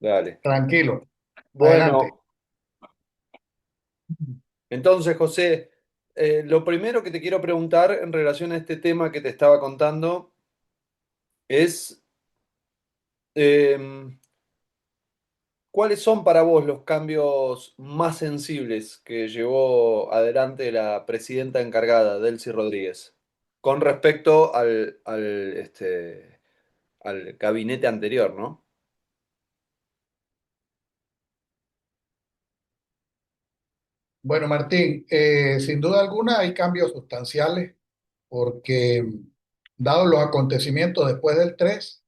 Dale. Tranquilo, adelante. Bueno, entonces, José, lo primero que te quiero preguntar en relación a este tema que te estaba contando es, em, ¿cuáles son para vos los cambios más sensibles que llevó adelante la presidenta encargada, Delcy Rodríguez, con respecto al gabinete anterior, ¿no? Bueno, Martín, sin duda alguna hay cambios sustanciales porque, dados los acontecimientos después del 3,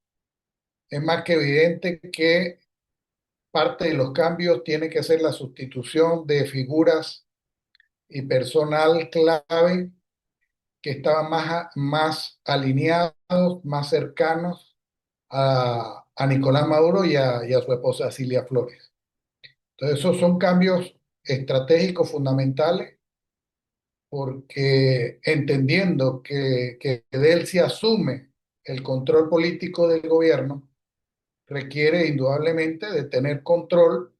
es más que evidente que parte de los cambios tiene que ser la sustitución de figuras y personal clave que estaban más alineados, más cercanos a Nicolás Maduro y a su esposa Cilia Flores. Entonces, esos son cambios estratégicos fundamentales porque entendiendo que Delcy asume el control político del gobierno, requiere indudablemente de tener control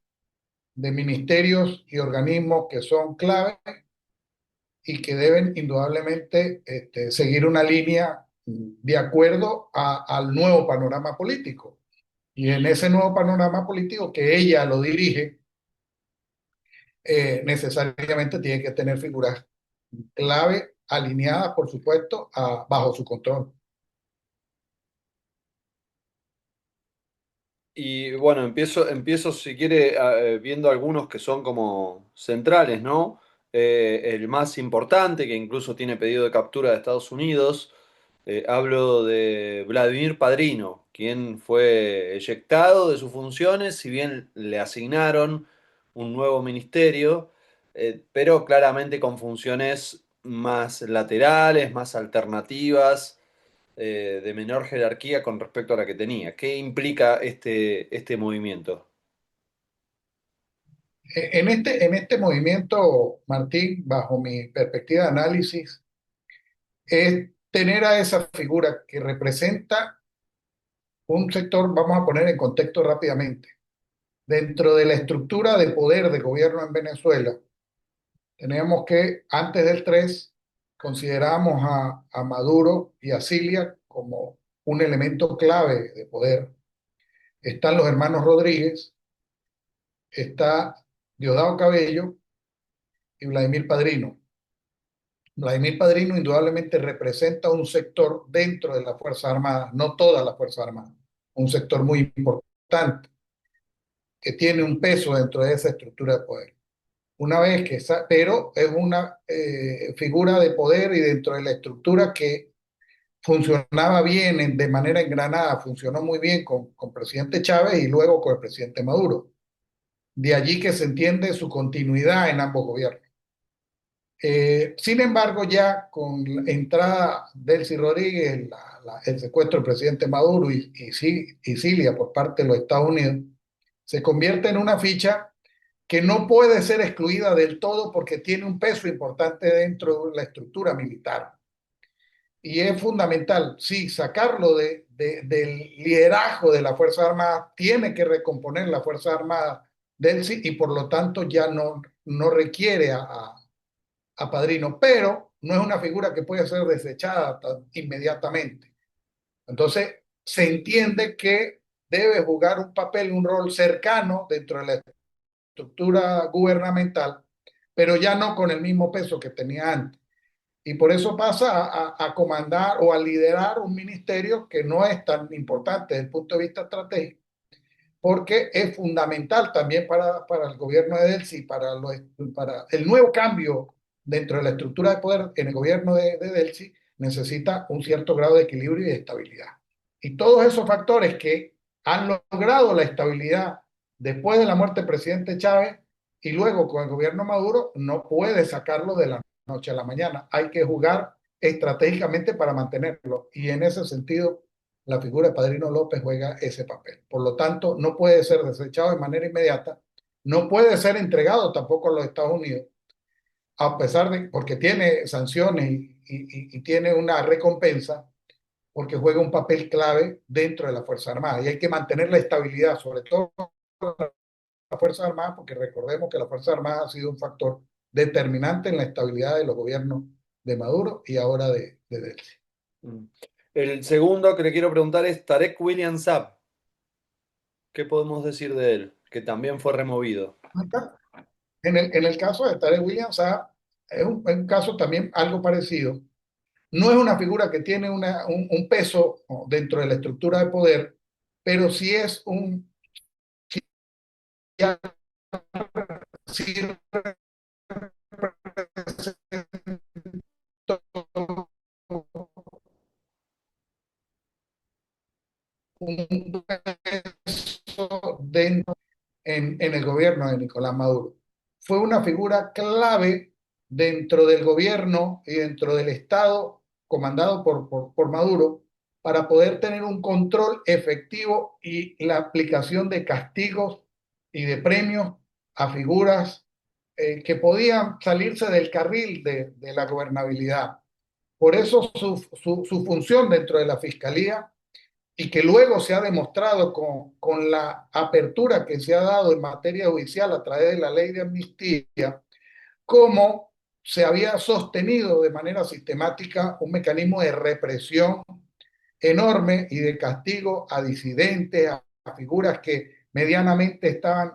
de ministerios y organismos que son clave y que deben indudablemente seguir una línea de acuerdo al nuevo panorama político. Y en ese nuevo panorama político que ella lo dirige, necesariamente tiene que tener figuras clave alineadas, por supuesto, bajo su control. Y bueno, empiezo si quiere, viendo algunos que son como centrales, ¿no? El más importante, que incluso tiene pedido de captura de Estados Unidos, hablo de Vladimir Padrino, quien fue eyectado de sus funciones, si bien le asignaron un nuevo ministerio, pero claramente con funciones más laterales, más alternativas, de menor jerarquía con respecto a la que tenía. ¿Qué implica este movimiento? En este movimiento, Martín, bajo mi perspectiva de análisis, es tener a esa figura que representa un sector, vamos a poner en contexto rápidamente, dentro de la estructura de poder de gobierno en Venezuela. Teníamos que, antes del 3 considerábamos a Maduro y a Cilia como un elemento clave de poder. Están los hermanos Rodríguez, está Diosdado Cabello y Vladimir Padrino. Vladimir Padrino indudablemente representa un sector dentro de las Fuerzas Armadas, no todas las Fuerzas Armadas, un sector muy importante que tiene un peso dentro de esa estructura de poder. Una vez que, pero es una figura de poder y dentro de la estructura que funcionaba bien de manera engranada, funcionó muy bien con presidente Chávez y luego con el presidente Maduro. De allí que se entiende su continuidad en ambos gobiernos. Sin embargo, ya con la entrada de Delcy Rodríguez, el secuestro del presidente Maduro y Cilia por parte de los Estados Unidos, se convierte en una ficha que no puede ser excluida del todo porque tiene un peso importante dentro de la estructura militar. Y es fundamental, sí, sacarlo del liderazgo de la Fuerza Armada, tiene que recomponer la Fuerza Armada Delcy y por lo tanto ya no requiere a Padrino, pero no es una figura que puede ser desechada inmediatamente. Entonces, se entiende que debe jugar un papel, un rol cercano dentro de la estructura gubernamental, pero ya no con el mismo peso que tenía antes. Y por eso pasa a comandar o a liderar un ministerio que no es tan importante desde el punto de vista estratégico, porque es fundamental también para el gobierno de Delcy, para el nuevo cambio dentro de la estructura de poder en el gobierno de Delcy, necesita un cierto grado de equilibrio y de estabilidad. Y todos esos factores que han logrado la estabilidad después de la muerte del presidente Chávez y luego con el gobierno Maduro, no puede sacarlo de la noche a la mañana. Hay que jugar estratégicamente para mantenerlo. Y en ese sentido, la figura de Padrino López juega ese papel. Por lo tanto, no puede ser desechado de manera inmediata, no puede ser entregado tampoco a los Estados Unidos, a pesar de, porque tiene sanciones y tiene una recompensa, porque juega un papel clave dentro de la Fuerza Armada y hay que mantener la estabilidad, sobre todo las Fuerzas Armadas, porque recordemos que las Fuerzas Armadas ha sido un factor determinante en la estabilidad de los gobiernos de Maduro y ahora de Delcy. Mm. El segundo que le quiero preguntar es Tarek William Saab. ¿Qué podemos decir de él? Que también fue removido. En el caso de Tarek William Saab, es un caso también algo parecido. No es una figura que tiene un peso, ¿no?, dentro de la estructura de poder, pero sí es sí un peso en el gobierno de Nicolás Maduro. Fue una figura clave dentro del gobierno y dentro del Estado comandado por Maduro para poder tener un control efectivo y la aplicación de castigos y de premios a figuras que podían salirse del carril de la gobernabilidad. Por eso su función dentro de la fiscalía, y que luego se ha demostrado con la apertura que se ha dado en materia judicial a través de la ley de amnistía, cómo se había sostenido de manera sistemática un mecanismo de represión enorme y de castigo a disidentes, a figuras que medianamente estaban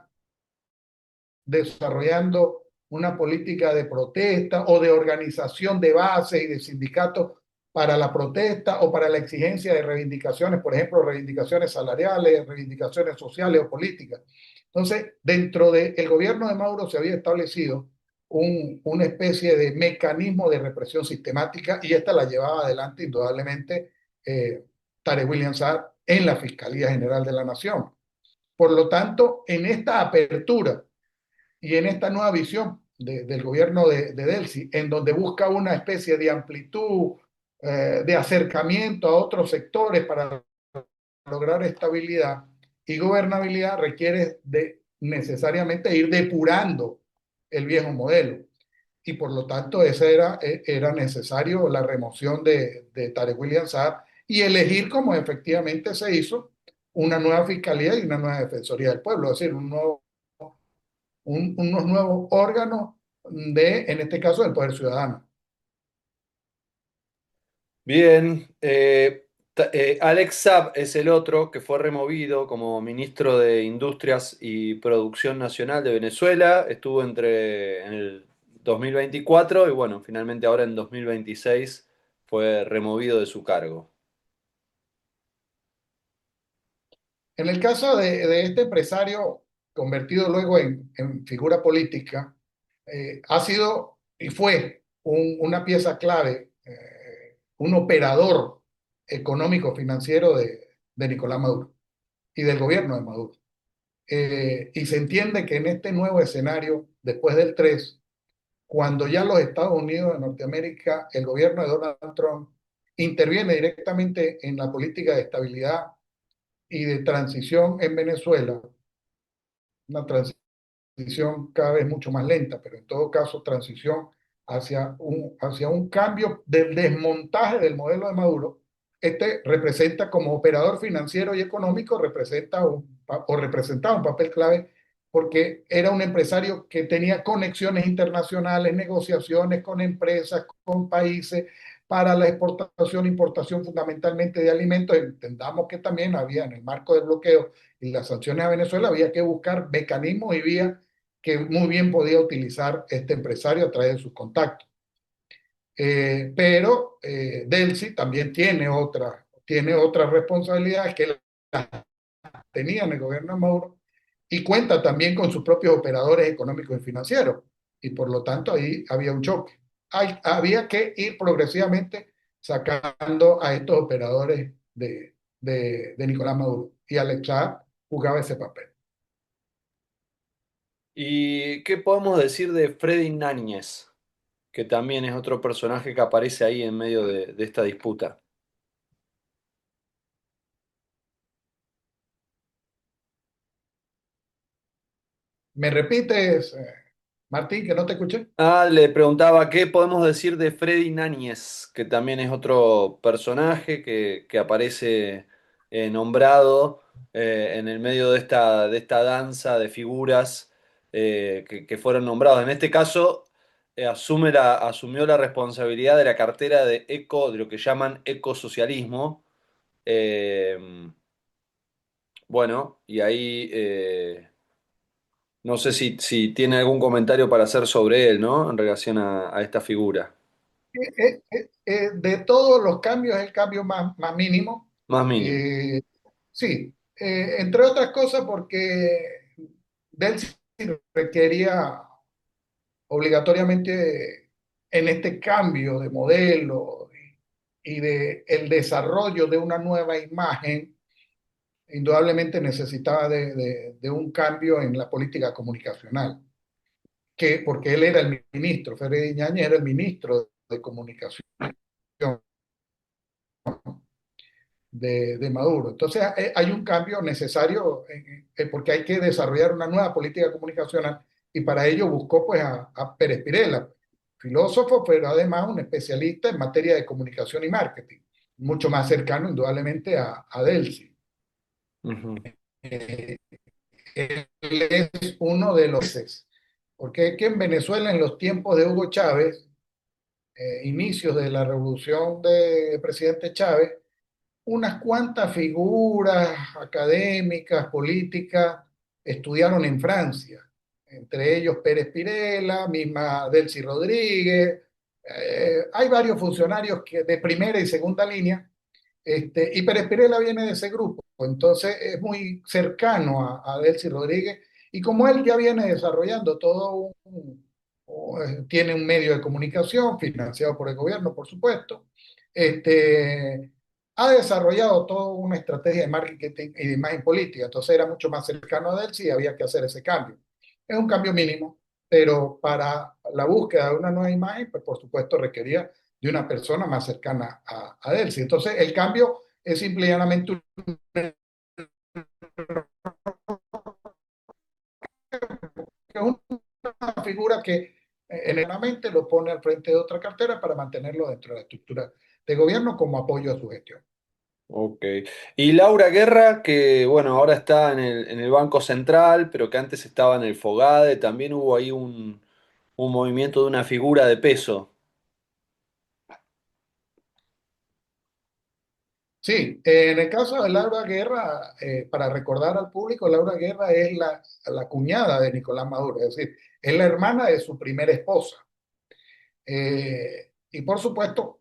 desarrollando una política de protesta o de organización de base y de sindicatos para la protesta o para la exigencia de reivindicaciones, por ejemplo, reivindicaciones salariales, reivindicaciones sociales o políticas. Entonces, dentro del gobierno de Maduro se había establecido una especie de mecanismo de represión sistemática y esta la llevaba adelante indudablemente Tarek William Saab en la Fiscalía General de la Nación. Por lo tanto, en esta apertura y en esta nueva visión del gobierno de Delcy, en donde busca una especie de amplitud, de acercamiento a otros sectores para lograr estabilidad y gobernabilidad, requiere de necesariamente ir depurando el viejo modelo. Y por lo tanto, era necesario la remoción de Tarek William Saab y elegir, como efectivamente se hizo, una nueva fiscalía y una nueva defensoría del pueblo, es decir, unos nuevos órganos en este caso, del Poder Ciudadano. Bien, Alex Saab es el otro que fue removido como ministro de Industrias y Producción Nacional de Venezuela. Estuvo en el 2024 y bueno, finalmente ahora en 2026 fue removido de su cargo. En el caso de este empresario convertido luego en figura política, ha sido y fue una pieza clave, un operador económico financiero de Nicolás Maduro y del gobierno de Maduro. Y se entiende que en este nuevo escenario, después del 3, cuando ya los Estados Unidos de Norteamérica, el gobierno de Donald Trump, interviene directamente en la política de estabilidad y de transición en Venezuela, una transición cada vez mucho más lenta, pero en todo caso transición hacia un cambio del desmontaje del modelo de Maduro. Este representa como operador financiero y económico, representaba un papel clave porque era un empresario que tenía conexiones internacionales, negociaciones con empresas, con países, para la exportación e importación fundamentalmente de alimentos. Entendamos que también había en el marco del bloqueo y las sanciones a Venezuela, había que buscar mecanismos y vías que muy bien podía utilizar este empresario a través de sus contactos. Pero Delcy también tiene otras responsabilidades que tenía en el gobierno de Maduro y cuenta también con sus propios operadores económicos y financieros. Y por lo tanto ahí había un choque. Había que ir progresivamente sacando a estos operadores de Nicolás Maduro. Y Alex Saab jugaba ese papel. ¿Y qué podemos decir de Freddy Náñez, que también es otro personaje que aparece ahí en medio de esta disputa? ¿Me repites, Martín, que no te escuché? Ah, le preguntaba qué podemos decir de Freddy Náñez, que también es otro personaje que aparece en medio de esta disputa. Me repites, Martín, que no te escuché. Ah, le preguntaba qué podemos decir de Freddy Náñez, que también es otro personaje que aparece en medio de esta disputa. nombrado en el medio de esta danza de figuras que fueron nombrados. En este caso, asumió la responsabilidad de la cartera de lo que llaman ecosocialismo. Eh, bueno, y ahí no sé si tiene algún comentario para hacer sobre él, ¿no? En relación a esta figura. De todos los cambios, es el cambio más mínimo. Más mínimo. Eh, sí, entre otras cosas porque Delcy requería obligatoriamente en este cambio de modelo y de el desarrollo de una nueva imagen, indudablemente necesitaba de un cambio en la política comunicacional, porque él era el ministro, Félix Iñáñez era el ministro de comunicación de Maduro. Entonces hay un cambio necesario porque hay que desarrollar una nueva política comunicacional y para ello buscó pues a Pérez Pirela, filósofo, pero además un especialista en materia de comunicación y marketing, mucho más cercano indudablemente a Delcy. Ujú. Eh, Él es uno de los... Porque es que en Venezuela, en los tiempos de Hugo Chávez, inicios de la revolución de presidente Chávez, unas cuantas figuras académicas, políticas, estudiaron en Francia, entre ellos Pérez Pirela, misma Delcy Rodríguez. Hay varios funcionarios que, de primera y segunda línea, y Pérez Pirela viene de ese grupo, entonces es muy cercano a Delcy Rodríguez, y como él ya viene desarrollando todo tiene un medio de comunicación financiado por el gobierno, por supuesto, este, ha desarrollado toda una estrategia de marketing y de imagen política, entonces era mucho más cercano a Delcy y había que hacer ese cambio. Es un cambio mínimo, pero para la búsqueda de una nueva imagen, pues por supuesto requería de una persona más cercana a Delcy. Entonces, el cambio es simple y llanamente una figura que generalmente lo pone al frente de otra cartera para mantenerlo dentro de la estructura de gobierno como apoyo a su gestión. Ok. Y Laura Guerra, que bueno, ahora está en el Banco Central, pero que antes estaba en el Fogade, también hubo ahí un movimiento de una figura de peso. Sí, en el caso de Laura Guerra, para recordar al público, Laura Guerra es la cuñada de Nicolás Maduro, es decir, es la hermana de su primera esposa. Y por supuesto,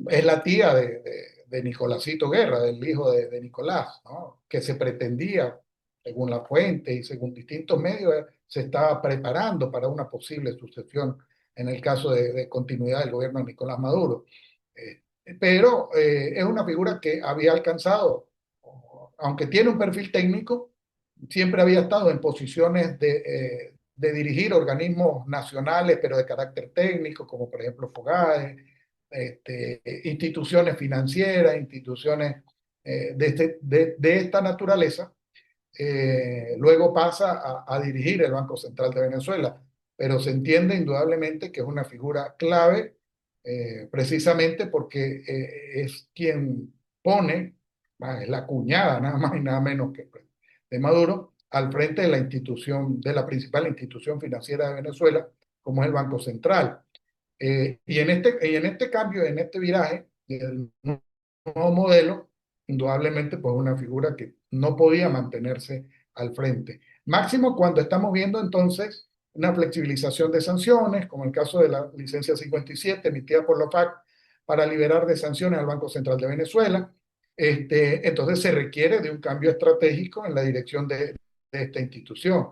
es la tía de Nicolásito Guerra, del hijo de Nicolás, ¿no? Que se pretendía, según la fuente y según distintos medios, se estaba preparando para una posible sucesión en el caso de continuidad del gobierno de Nicolás Maduro. Eh, pero es una figura que había alcanzado, aunque tiene un perfil técnico, siempre había estado en posiciones de dirigir organismos nacionales, pero de carácter técnico, como por ejemplo FOGADE, instituciones financieras, instituciones de esta naturaleza. Luego pasa a dirigir el Banco Central de Venezuela, pero se entiende indudablemente que es una figura clave, precisamente porque es quien pone, es la cuñada nada más y nada menos que pues, de Maduro, al frente de la institución, de la principal institución financiera de Venezuela, como es el Banco Central. Y en este cambio, en este viraje del nuevo modelo, indudablemente, pues una figura que no podía mantenerse al frente. Máximo cuando estamos viendo entonces una flexibilización de sanciones, como el caso de la licencia 57 emitida por la OFAC para liberar de sanciones al Banco Central de Venezuela. Entonces se requiere de un cambio estratégico en la dirección de esta institución.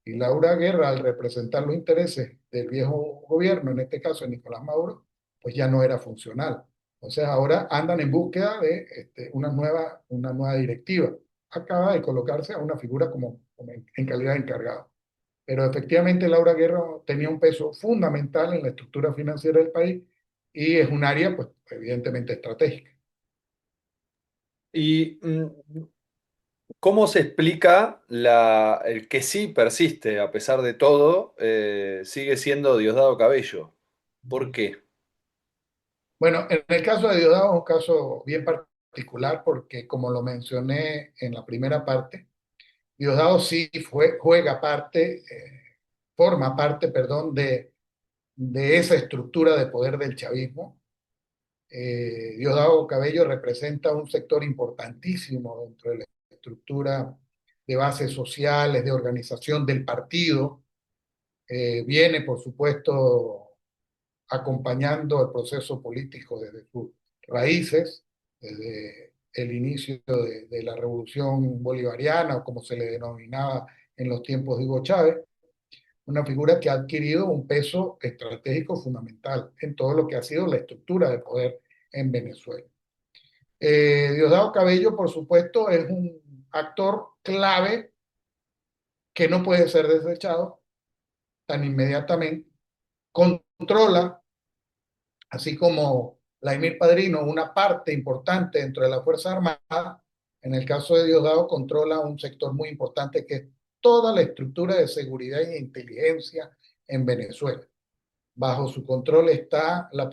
Y Laura Guerra, al representar los intereses del viejo gobierno, en este caso de Nicolás Maduro, pues ya no era funcional. Entonces ahora andan en búsqueda de una nueva directiva. Acaba de colocarse a una figura como en calidad de encargado. Pero efectivamente Laura Guerra tenía un peso fundamental en la estructura financiera del país y es un área, pues, evidentemente estratégica. ¿Y cómo se explica el que sí persiste, a pesar de todo, sigue siendo Diosdado Cabello? ¿Por qué? Bueno, en el caso de Diosdado es un caso bien particular particular porque, como lo mencioné en la primera parte, Diosdado sí juega parte, forma parte, perdón, de esa estructura de poder del chavismo. Diosdado Cabello representa un sector importantísimo dentro de la estructura de bases sociales, de organización del partido. Viene, por supuesto, acompañando el proceso político desde sus raíces, desde el inicio de la revolución bolivariana, o como se le denominaba en los tiempos de Hugo Chávez, una figura que ha adquirido un peso estratégico fundamental en todo lo que ha sido la estructura de poder en Venezuela. Diosdado Cabello, por supuesto, es un actor clave que no puede ser desechado tan inmediatamente. Controla, así como Laimir Padrino, una parte importante dentro de la Fuerza Armada. En el caso de Diosdado, controla un sector muy importante que es toda la estructura de seguridad e inteligencia en Venezuela. Bajo su control está la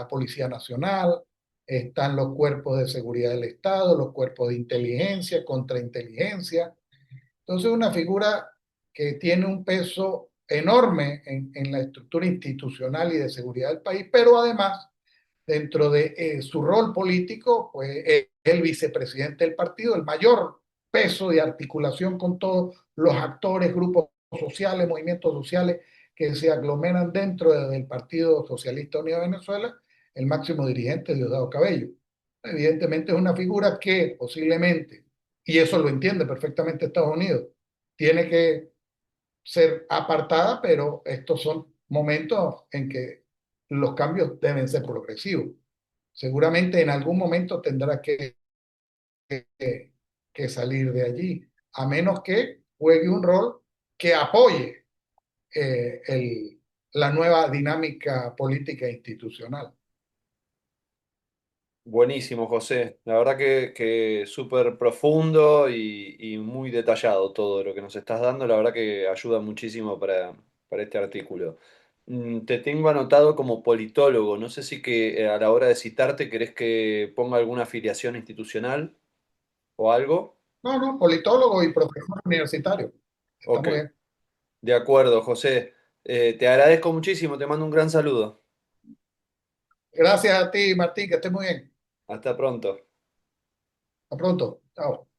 Policía Nacional, están los cuerpos de seguridad del Estado, los cuerpos de inteligencia, contrainteligencia. Entonces, una figura que tiene un peso enorme en la estructura institucional y de seguridad del país, pero además, dentro de su rol político, pues es el vicepresidente del partido, el mayor peso de articulación con todos los actores, grupos sociales, movimientos sociales que se aglomeran dentro del Partido Socialista Unido de Venezuela, el máximo dirigente Diosdado Cabello. Evidentemente es una figura que posiblemente, y eso lo entiende perfectamente Estados Unidos, tiene que ser apartada, pero estos son momentos en que los cambios deben ser progresivos. Seguramente en algún momento tendrá que salir de allí, a menos que juegue un rol que apoye la nueva dinámica política e institucional. Buenísimo, José. La verdad que súper profundo y muy detallado todo lo que nos estás dando. La verdad que ayuda muchísimo para este artículo. Te tengo anotado como politólogo. No sé si que a la hora de citarte querés que ponga alguna afiliación institucional o algo. No, no, politólogo y profesor universitario. Está Ok, muy bien. de acuerdo, José. Te agradezco muchísimo. Te mando un gran saludo. Gracias a ti, Martín, que estés muy bien. Hasta pronto. Hasta pronto. Chao.